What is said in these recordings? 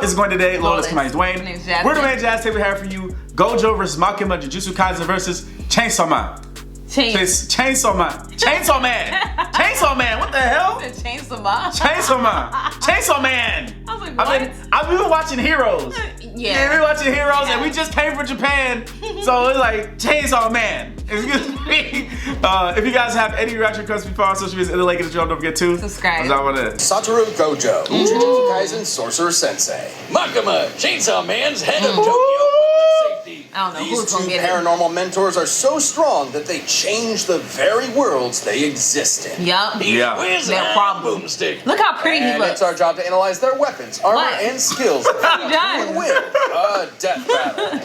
is going today? Lawless, my name's Dwayne. My name's Jazz. We're Dwayne N Jazz. Today we have for you Gojo vs Makima, Jujutsu Kaisen versus Chainsaw Man. Chainsaw Man. Chainsaw Man. Chainsaw Man. What the hell? Chainsaw Man. Chainsaw Man. Chainsaw Man. I was like, what? I've been watching Heroes. Yeah, we're watching Heroes, and we just came from Japan, so it's like Chainsaw Man. Excuse me. If you guys have any reaction requests before our social media, in the link in the description, don't forget to subscribe. Satoru Gojo, Jujutsu Kaisen Sorcerer Sensei. Makima, Chainsaw Man's head of Tokyo Public Safety. I don't know These who's gonna two get it. paranormal mentors are so strong that they change the very worlds they exist in. Yup. Yeah. Where's Their that problem. boomstick? Look how pretty he And looks. it's our job to analyze their weapons, armor, What? and skills He to does. win a death battle.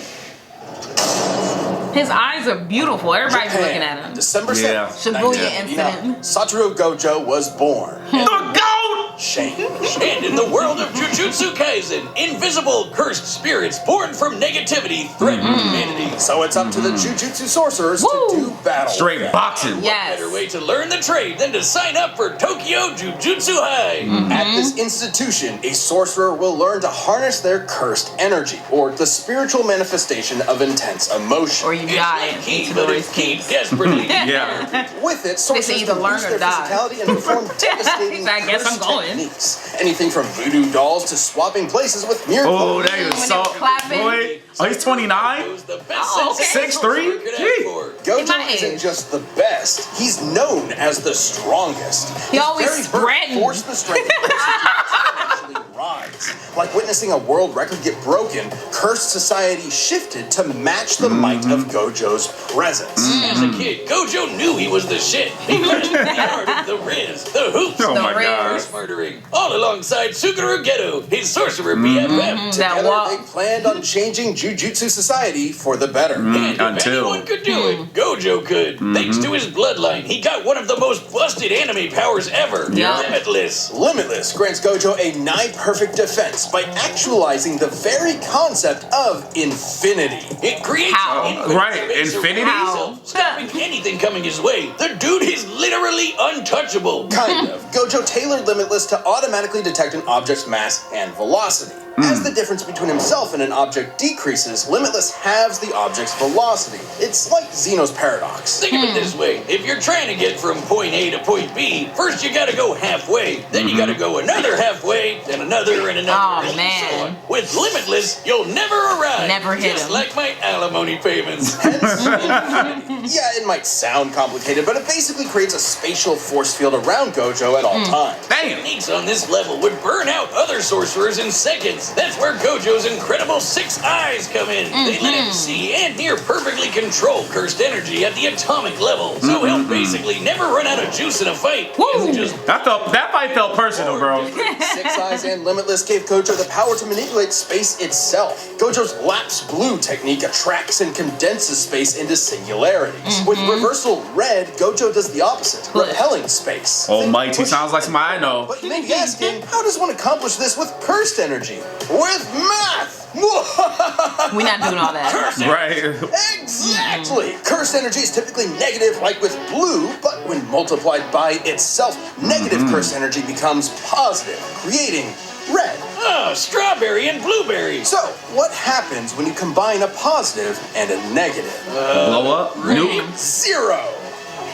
His eyes are beautiful. Everybody's Japan, looking at him. December 7th, Yeah. Shibuya 1989. incident. Satoru Gojo was born. The GOAT! Shame. And in the world of Jujutsu Kaisen, invisible, cursed spirits born from negativity threaten humanity. So it's up to the Jujutsu sorcerers Woo! to do battle. Straight boxing. Yes. Better way to learn the trade than to sign up for Tokyo Jujutsu High. At this institution, a sorcerer will learn to harness their cursed energy, or the spiritual manifestation of intense emotion. Or you It's die like in key, each but Dory's it's key case. desperately. Yeah. With it, sorcerers either can learn boost or their die. physicality and perform devastating I guess I'm curse going. techniques. Anything from voodoo dolls to swapping places with mere Oh, that When is they so. were clapping. Boy. Oh, he's 29? Who's the best Oh, okay. sensei 6'3"? could ask Gee. for. Gojo my isn't age. just the best, he's known as the strongest. He His always very birth threatened. forced the strength of actually rise. Like witnessing a world record get broken, cursed society shifted to match the might of Gojo's presence. As a kid, Gojo knew he was the shit. He mastered the art of the Riz, the hoops, Oh The my Riz. god. curse murdering, all alongside Suguru Geto, his sorcerer BFF. That Together, walk. they planned on changing Jujutsu society for the better. And if Until- anyone could do it, Gojo could. Thanks to his bloodline, he got one of the most busted anime powers ever. Yeah. Limitless. Limitless grants Gojo a nigh-perfect defense by actualizing the very concept of infinity. It creates How? an infinite Right, space around infinity? himself, stopping anything coming his way. The dude is literally untouchable. Kind of. Gojo tailored Limitless to automatically detect an object's mass and velocity. As the difference between himself and an object decreases, Limitless halves the object's velocity. It's like Zeno's paradox. Think of it this way. If you're trying to get from point A to point B, first you gotta go halfway, then you gotta go another halfway, then another and another, Oh, and man. so on. With Limitless, you'll never arrive. Never hit Just him. like my alimony payments. Hence, infinity. Yeah, it might sound complicated, but it basically creates a spatial force field around Gojo at all times. Damn. Techniques on this level would burn out other sorcerers in seconds. That's where Gojo's incredible 6 eyes come in. They let him see and near perfectly control cursed energy at the atomic level. So he'll basically never run out of juice in a fight. Woo. He'll just That fight felt personal, bro. Six Eyes and Limitless gave Gojo the power to manipulate space itself. Gojo's lapse blue technique attracts and condenses space into singularities. With reversal red, Gojo does the opposite, repelling space. Almighty Think sounds like somebody I know. But you may be asking, how does one accomplish this with cursed energy? With math! We're not doing all that. Right. Exactly! Cursed energy is typically negative, like with blue, but when multiplied by itself, negative cursed energy becomes positive, creating red. oh, strawberry and blueberry. So, what happens when you combine a positive and a negative? Blow up. Nuke. Zero!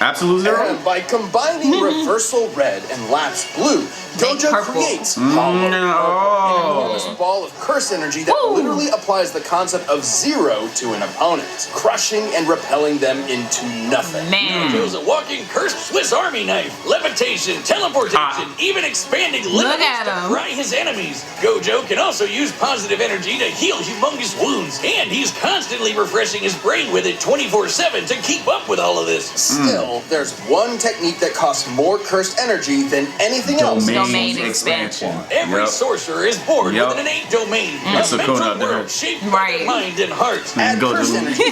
Absolute zero. And by combining reversal red and lapse blue, Gojo purple. creates hollow purple, an No. enormous ball of curse energy that Woo. literally applies the concept of zero to an opponent, crushing and repelling them into nothing. Man. Gojo's a walking cursed Swiss Army knife. Levitation, teleportation, even expanding limits at to him. fry his enemies. Gojo can also use positive energy to heal humongous wounds, and he's constantly refreshing his brain with it 24/7 to keep up with all of this. Still, there's one technique that costs more cursed energy than anything else. Domain expansion. Every Yep. sorcerer is born Yep. with an innate domain, That's a a cool mental out there. world shaped by Right. their mind and heart. Add Go cursed to- energy,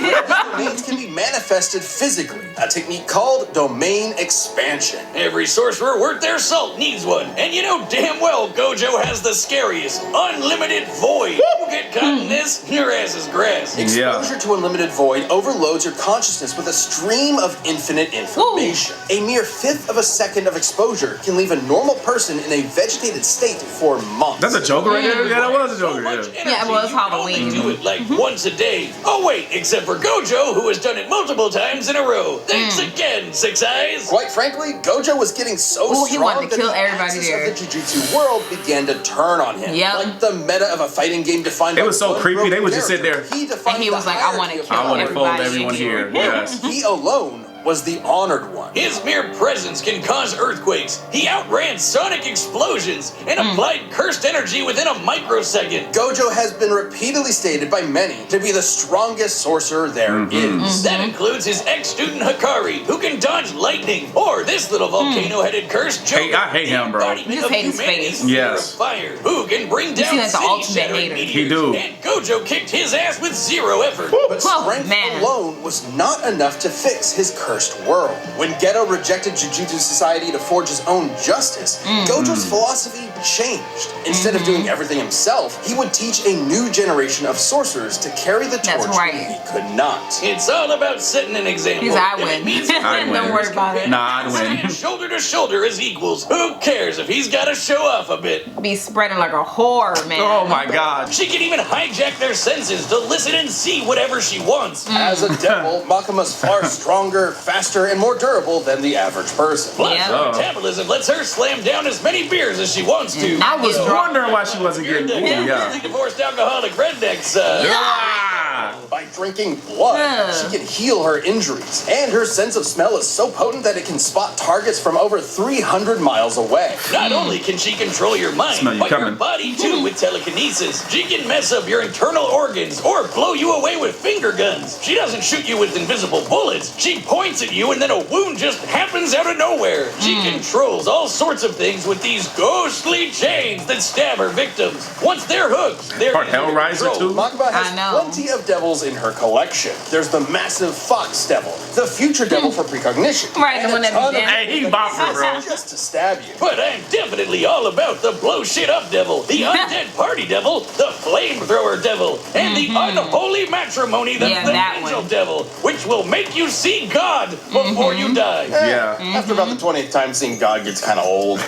domains can be manifested physically, a technique called domain expansion. Every sorcerer worth their salt needs one, and you know damn well Gojo has the scariest, unlimited void. You get caught in this, your ass is grass. Exposure to unlimited void overloads your consciousness with a stream of infinite information. A mere fifth of a second of exposure can leave a normal person in a vegetated state for months. That's a Joker right there? Yeah, that was a Joker. Yeah, it was Halloween. Do it like once a day. Oh wait, except for Gojo, who has done it multiple times in a row. Thanks again, Six Eyes. Quite frankly, Gojo was getting so Ooh, he strong wanted to that kill the everybody axis there. of the Jujutsu world began to turn on him. Yep. Like the meta of a fighting game defined It by was so one creepy, broken they would just sit character. there. He defined And he was the like, I want hierarchy to of kill I want to fold everybody everyone in here. Yes. He alone was the honored one. His mere presence can cause earthquakes. He outran sonic explosions and applied cursed energy within a microsecond. Gojo has been repeatedly stated by many to be the strongest sorcerer there is. That includes his ex-student Hikari, who can dodge lightning, or this little volcano-headed cursed Joker. Hey, I hate him, bro. embodiment You just of hate his humanity's face. fear Yes. of fire, who can bring down seem like the ultimate city-shattering hater. meteors. He do. And Gojo kicked his ass with zero effort. But Oh, strength man. alone was not enough to fix his cursed world. When Geto rejected Jujutsu Society to forge his own justice, Gojo's philosophy changed. Instead of doing everything himself, he would teach a new generation of sorcerers to carry the That's torch right. when he could not. It's all about setting an example. He's I If it win. means I win. Don't worry about it. Nah, I'd win. stand shoulder to shoulder as equals. Who cares if he's got to show off a bit? Be spreading like a whore, man. Oh my God. She can even hijack their senses to listen and see whatever she wants. As a devil, Makima's far stronger, faster, and more durable than the average person. Plus, Yeah. her metabolism lets her slam down as many beers as she wants to. I I was wondering why she wasn't You're getting the ooh, yeah. completely divorced alcoholic redneck son. Ah. By drinking blood, Ugh. she can heal her injuries. And her sense of smell is so potent that it can spot targets from over 300 miles away. Not only can she control your mind, Smell you but your coming. body too with telekinesis. She can mess up your internal organs or blow you away with finger guns. She doesn't shoot you with invisible bullets. She points at you and then a wound just happens out of nowhere. She controls all sorts of things with these ghostly chains that stab her victims. Once they're hooked, they're Part easy to Hellraiser, control. too? Makima has I know. plenty of devils in her collection. There's the massive Fox Devil, the future devil for precognition, Right, the and one a that ton be of dancing. Hey, he bopping, bro. just to stab you. But I'm definitely all about the blow shit up devil, the undead party devil, the flamethrower devil, and the unholy matrimony that's Yeah, the that angel one. devil, which will make you see God before you die. Yeah. After about the 20th time, seeing God gets kind of old.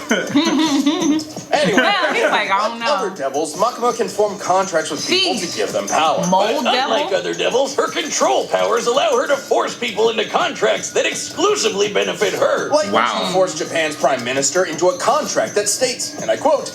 Anyway, Well, he's like, I don't like other know. devils, Makima can form contracts with people to Sheesh. give them power. But Mold unlike devil? other devils, her control powers allow her to force people into contracts that exclusively benefit her. Like when Wow. she forced Japan's prime minister into a contract that states, and I quote,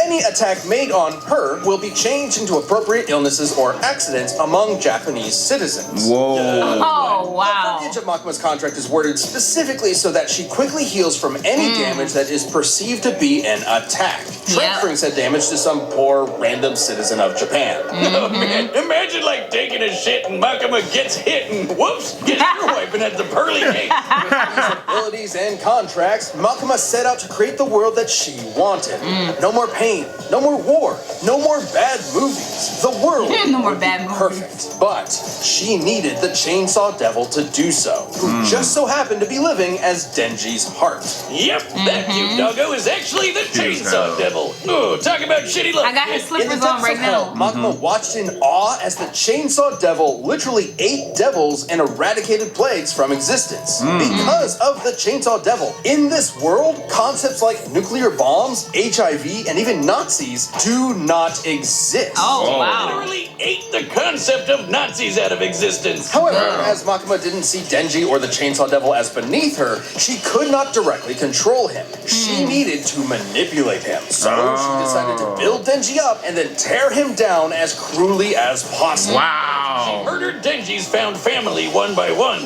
any attack made on her will be changed into appropriate illnesses or accidents among Japanese citizens. Whoa. Oh, The wow. verbiage of Makima's contract is worded specifically so that she quickly heals from any damage that is perceived to be an attack, transferring said damage to some poor random citizen of Japan. Oh, man, imagine like taking a shit and Makima gets hit and whoops, gets your wiping at the pearly gate. These abilities and contracts, Makima set out to create the world that she wanted. No more pain, no more war, no more bad movies. The world No more would bad be movies. perfect. But she needed the Chainsaw Devil to do so, who just so happened to be living as Denji's heart. Yep, that cute doggo is actually the Chainsaw Devil. Oh, talk about shitty luck. I got his In slippers the on depths right of hell, now. Makima watched in awe as the Chainsaw Devil literally ate devils and eradicated plagues from existence. Because of the Chainsaw Devil, in this world, concepts like nuclear bombs, HIV, and even Nazis do not exist. Oh, wow. Literally ate the concept of Nazis out of existence. However, as Makima didn't see Denji or the Chainsaw Devil as beneath her, she could not directly control him. She needed to manipulate him. So she decided to build Denji up and then tear him down as cruelly as possible. Wow. Murdered Denji's found family one by one.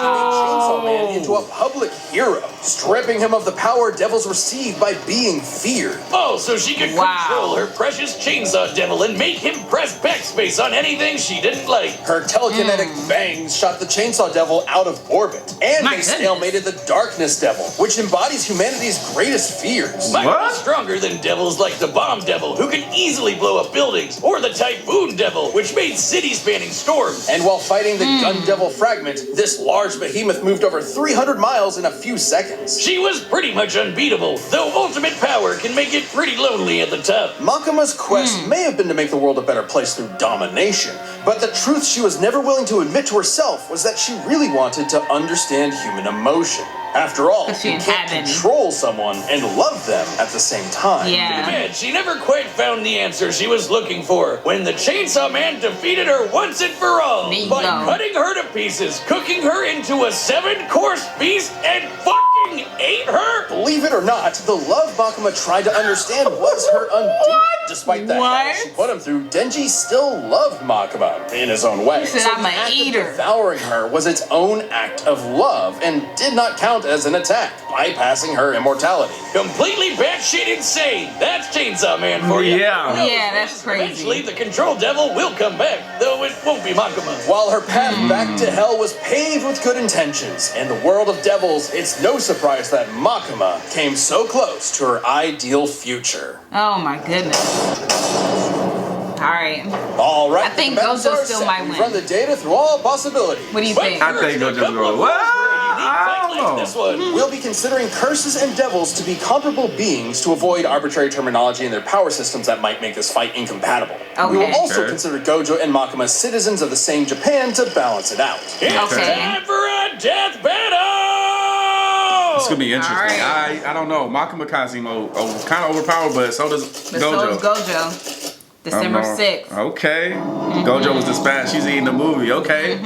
Chainsaw Man into a public hero, stripping him of the power devils receive by being feared. Oh, so she could Wow. control her precious Chainsaw Devil and make him press backspace on anything she didn't like. Her telekinetic bangs shot the Chainsaw Devil out of orbit, and My they goodness. stalemated the Darkness Devil, which embodies humanity's greatest fears. Might What? be stronger than devils like the Bomb Devil, who can easily blow up buildings, or the Typhoon Devil, which made city-spanning storms. And while fighting the Gun Devil Fragment, this large behemoth moved over 300 miles in a few seconds. She was pretty much unbeatable, though ultimate power can make it pretty lonely at the top. Makima's quest may have been to make the world a better place through domination, but the truth she was never willing to admit to herself was that she really wanted to understand human emotion. After all, But she you didn't can't have any. control someone and love them at the same time. Yeah. Man, she never quite found the answer she was looking for when the Chainsaw Man defeated her once and for all There you by go. cutting her to pieces, cooking her into a 7-course feast, and fucking ate her. Believe it or not, the love Makima tried to understand was her undoing. Despite the hell What? she put him through, Denji still loved Makima in his own way. He said, So "I'm the a act eater." of devouring her was its own act of love and did not count as an attack, bypassing her immortality. Completely batshit insane. That's Chainsaw Man for you. Yeah. Who knows, Yeah, that's Liz? crazy. Eventually, the Control Devil will come back, though it won't be Makima. While her path back to hell was paved with good intentions, in the world of devils, it's no surprise that Makima came so close to her ideal future. Oh my goodness. All right. All right, I think the bets Gojo are still set. might We've win. run the data through all possibilities. What do you But think? I first, think a they'll just couple go, of "Well, words for a unique I fight don't like know." this one. We'll be considering curses and devils to be comparable beings to avoid arbitrary terminology in their power systems that might make this fight incompatible. We will Okay. also Okay. consider Gojo and Makima citizens of the same Japan to balance it out. It's Okay. time for a death battle! It's gonna be interesting. Alright. I don't know. Makima kind of overpowered, but so does But so is Gojo. Gojo. December 6th. Okay. Gojo was dispatched. She's eating the movie. Okay.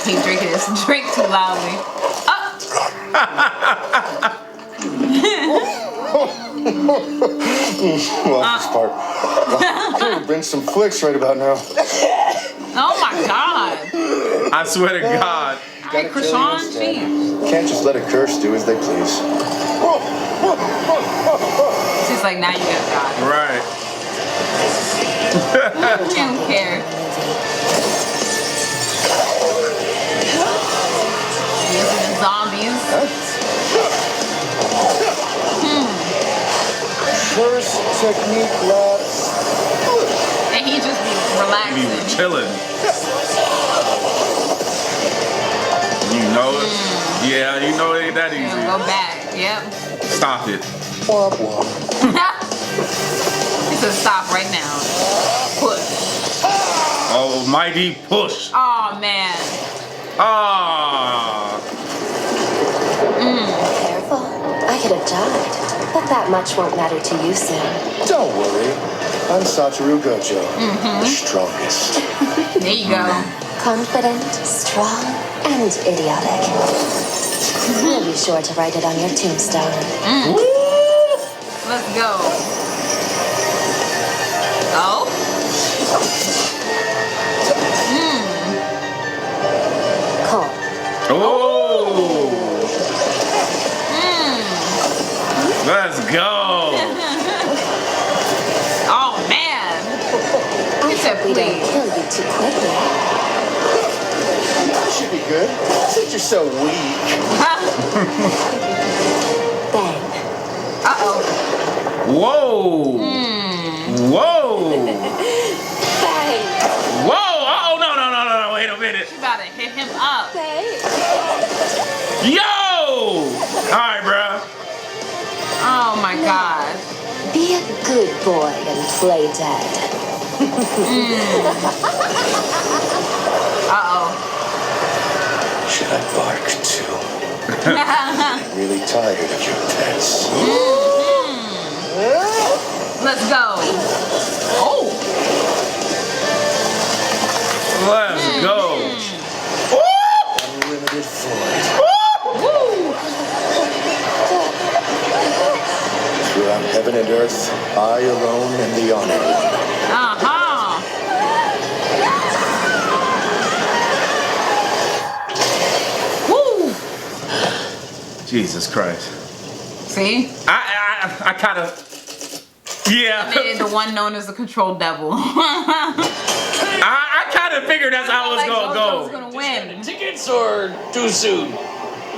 He drinking his drink too loudly. Well, this part. I'm gonna bring some flicks right about now. Oh my God. I swear to God. All right, Krishan, jeez. Can't just let a curse do as they please. She's like, now you gotta die. Right. She don't care. Using the zombies. Curse technique labs. And he just be He relaxing. was chilling. You know it? Yeah, you know it ain't that He'll easy. go back. Yep. Stop it. Womp womp. He said stop right now. Push. Oh, mighty push. Oh man. Ah. Careful. I could have died, but that much won't matter to you soon. Don't worry. I'm Satoru Gojo, the strongest. There you go. Confident, strong, and idiotic. We'll be sure to write it on your tombstone. Let's go. Oh. Cool. Oh. Let's go. Oh man. I He said hope we don't please. kill you too quickly. That should be good. Since you're so weak. Bang. Uh-oh. Whoa. Whoa. Bang. Whoa. Oh, no. Wait a minute. You about to hit him up. Bang. Yo. All right, bruh. Oh my God. Be a good boy and play dead. Uh-oh. Should I bark too? I'm really tired of your pets. Let's go. Oh. Let's go. Unlimited void. Woo. Throughout heaven and earth, I alone am the honored one. Uh-huh. Woo. Jesus Christ. See? I kind of. Yeah. Made it the one known as the control devil. I kind of figured that's how it was Gojo's going to go. gonna win. Tickets or too soon?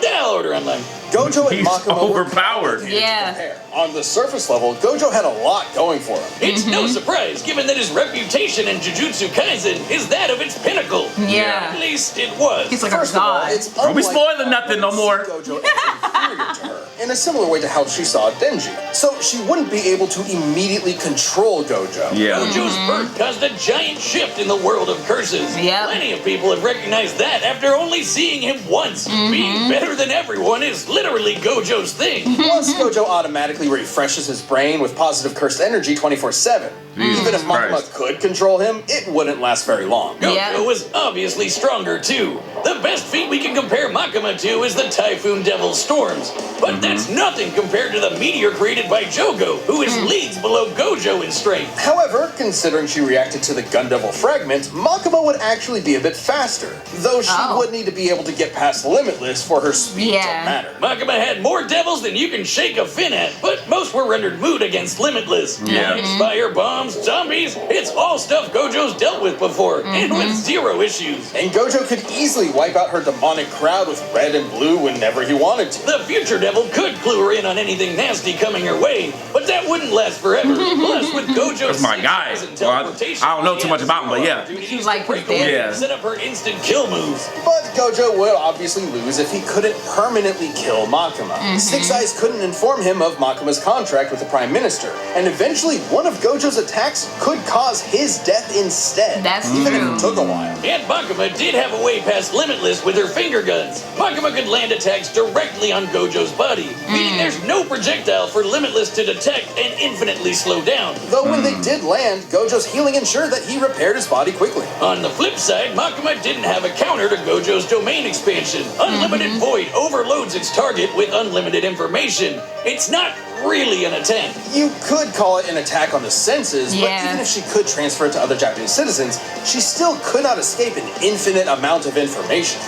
I'll order online. Gojo and He's Makima were overpowered. Yeah. On the surface level, Gojo had a lot going for him. It's no surprise, given that his reputation in Jujutsu Kaisen is that of its pinnacle. At Yeah. least it was. He's like a First of all, god. it's Don't be unlike spoiling nothing no more. Gojo entered superior to her, in a similar way to how she saw Denji. So she wouldn't be able to immediately control Gojo. Yeah. Gojo's birth caused a giant shift in the world of curses. Yep. Plenty of people have recognized that after only seeing him once. Being better than everyone is literally Gojo's thing. Plus, Gojo automatically refreshes his brain with positive cursed energy 24/7. Even if Makima Christ. could control him, it wouldn't last very long. Gojo Yeah. was obviously stronger too. The best feat we can compare Makima to is the Typhoon Devil Storms. But that's nothing compared to the meteor created by Jogo, who is leagues below Gojo in strength. However, considering she reacted to the Gun Devil fragment, Makima would actually be a bit faster, though she would need to be able to get past Limitless for her speed to matter. Makima had more devils than you can shake a fin at, but most were rendered moot against Limitless. Knives, fire, bombs, zombies, it's all stuff Gojo's dealt with before, and with zero issues. And Gojo could easily wipe out her demonic crowd with red and blue whenever he wanted to. The future devil could clue her in on anything nasty coming her way, but that wouldn't last forever. Plus, with Gojo's That's my guy. teleportation, I don't know too much about him, but yeah. She's like his break away dad. and set up her instant kill moves. But Gojo would obviously lose if he couldn't permanently kill Makima. Six Eyes couldn't inform him of Makima's contract with the Prime Minister, and eventually one of Gojo's attacks could cause his death instead. That's even true. if it took a while. And Makima did have a way past Limitless with her finger guns. Makima could land attacks directly on Gojo's body, meaning there's no projectile for Limitless to detect and infinitely slow down. Though when they did land, Gojo's healing ensured that he repaired his body quickly. On the flip side, Makima didn't have a counter to Gojo's domain expansion. Unlimited Void overloads its target with unlimited information. It's not really an attack. You could call it an attack on the senses, but Yeah. even if she could transfer it to other Japanese citizens, she still could not escape an infinite amount of information.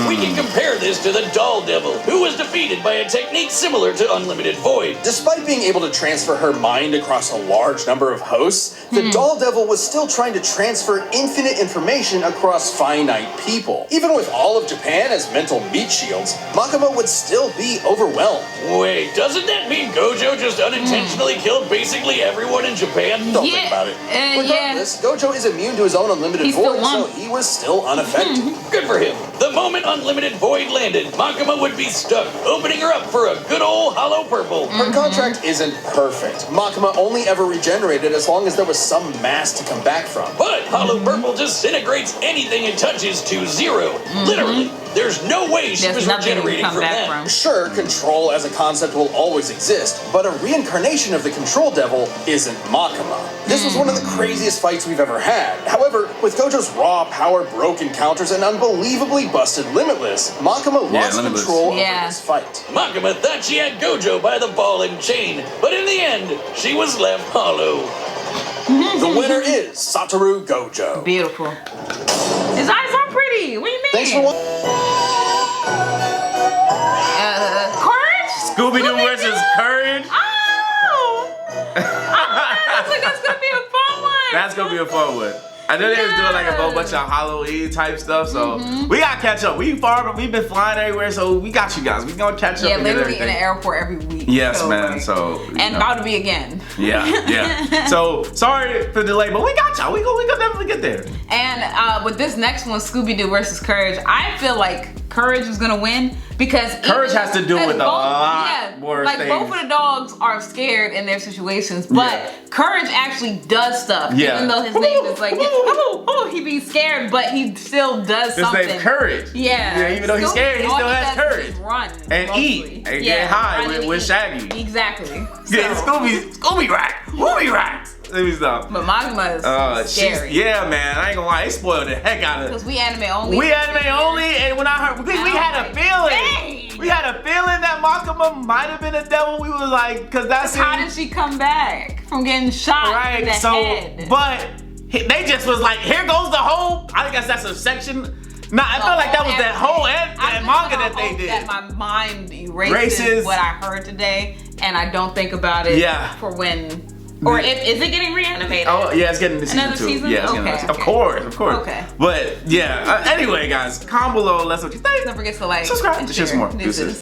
We can compare this to the Doll Devil, who was defeated by a technique similar to Unlimited Void. Despite being able to transfer her mind across a large number of hosts, the Doll Devil was still trying to transfer infinite information across finite people. Even with all of Japan as mental meat shields, Makima would still be overwhelmed. Wait, doesn't that mean Gojo just unintentionally killed basically everyone in Japan? Don't think about it. Regardless, Gojo is immune to his own unlimited He still void, won. so he was still unaffected. Good for him. The moment Unlimited Void landed, Makima would be stuck, opening her up for a good old hollow purple. Her contract isn't perfect. Makima only ever regenerated as long as there was some mass to come back from. But hollow purple disintegrates anything it touches to zero. Literally, there's no way she There's was nothing to regenerating come from back that. from. Sure, control as a concept will always exist, but a reincarnation of the Control Devil isn't Makima. This was one of the craziest fights we've ever had. However, with Gojo's raw power broken counters and unbelievably busted Limitless, Makima lost Limitless. control over Yeah. this fight. Makima thought she had Gojo by the ball and chain, but in the end, she was left hollow. The winner is Satoru Gojo. Beautiful. His eyes are pretty. What do you mean? Thanks for watching. Courage? Scooby-Doo versus Courage. Oh! That's gonna be a fun one. That's gonna be a fun one. I know they was doing like a whole bunch of Halloween type stuff, so we gotta catch up. We've been flying everywhere, so we got you guys. We gonna catch up. Yeah, and get literally in everything. the airport every week. Yes, so, man. like, So and about to be again. yeah. So sorry for the delay, but we got y'all. We gonna definitely get there. And with this next one, Scooby-Doo versus Courage, I feel like Courage was gonna win because Courage has to do with a lot more like things. both of the dogs are scared in their situations, but Courage actually does stuff. Yeah. Even though his name is like he be scared, but he still does His something. name's Courage. Yeah. Even though he's scared, he all still has does is courage. just run And mostly. eat. And get high run and with eat. Shaggy. Exactly. Yeah, So- Scooby Rack. Let me stop. But Makima is scary. Yeah, man. I ain't gonna lie. They spoiled the heck out of it. Because we anime only. We anime only, and when I heard, we had a feeling. Dang. We had a feeling that Makima might have been a devil. We was like, cause that's How did she come back from getting shot in right. the So, head? but they just was like, here goes the whole. I guess that's a section. Nah, I felt like that was that whole that manga that they did. That my mind erases what I heard today, and I don't think about it. For when. Or is it getting reanimated? Oh yeah, it's getting Another season 2. season? Yeah, it's Okay, getting okay. Of course. Okay. But yeah, anyway, guys, comment below. Let's know what you think. Don't forget to like, subscribe and to share some more. Deuces. Deuces.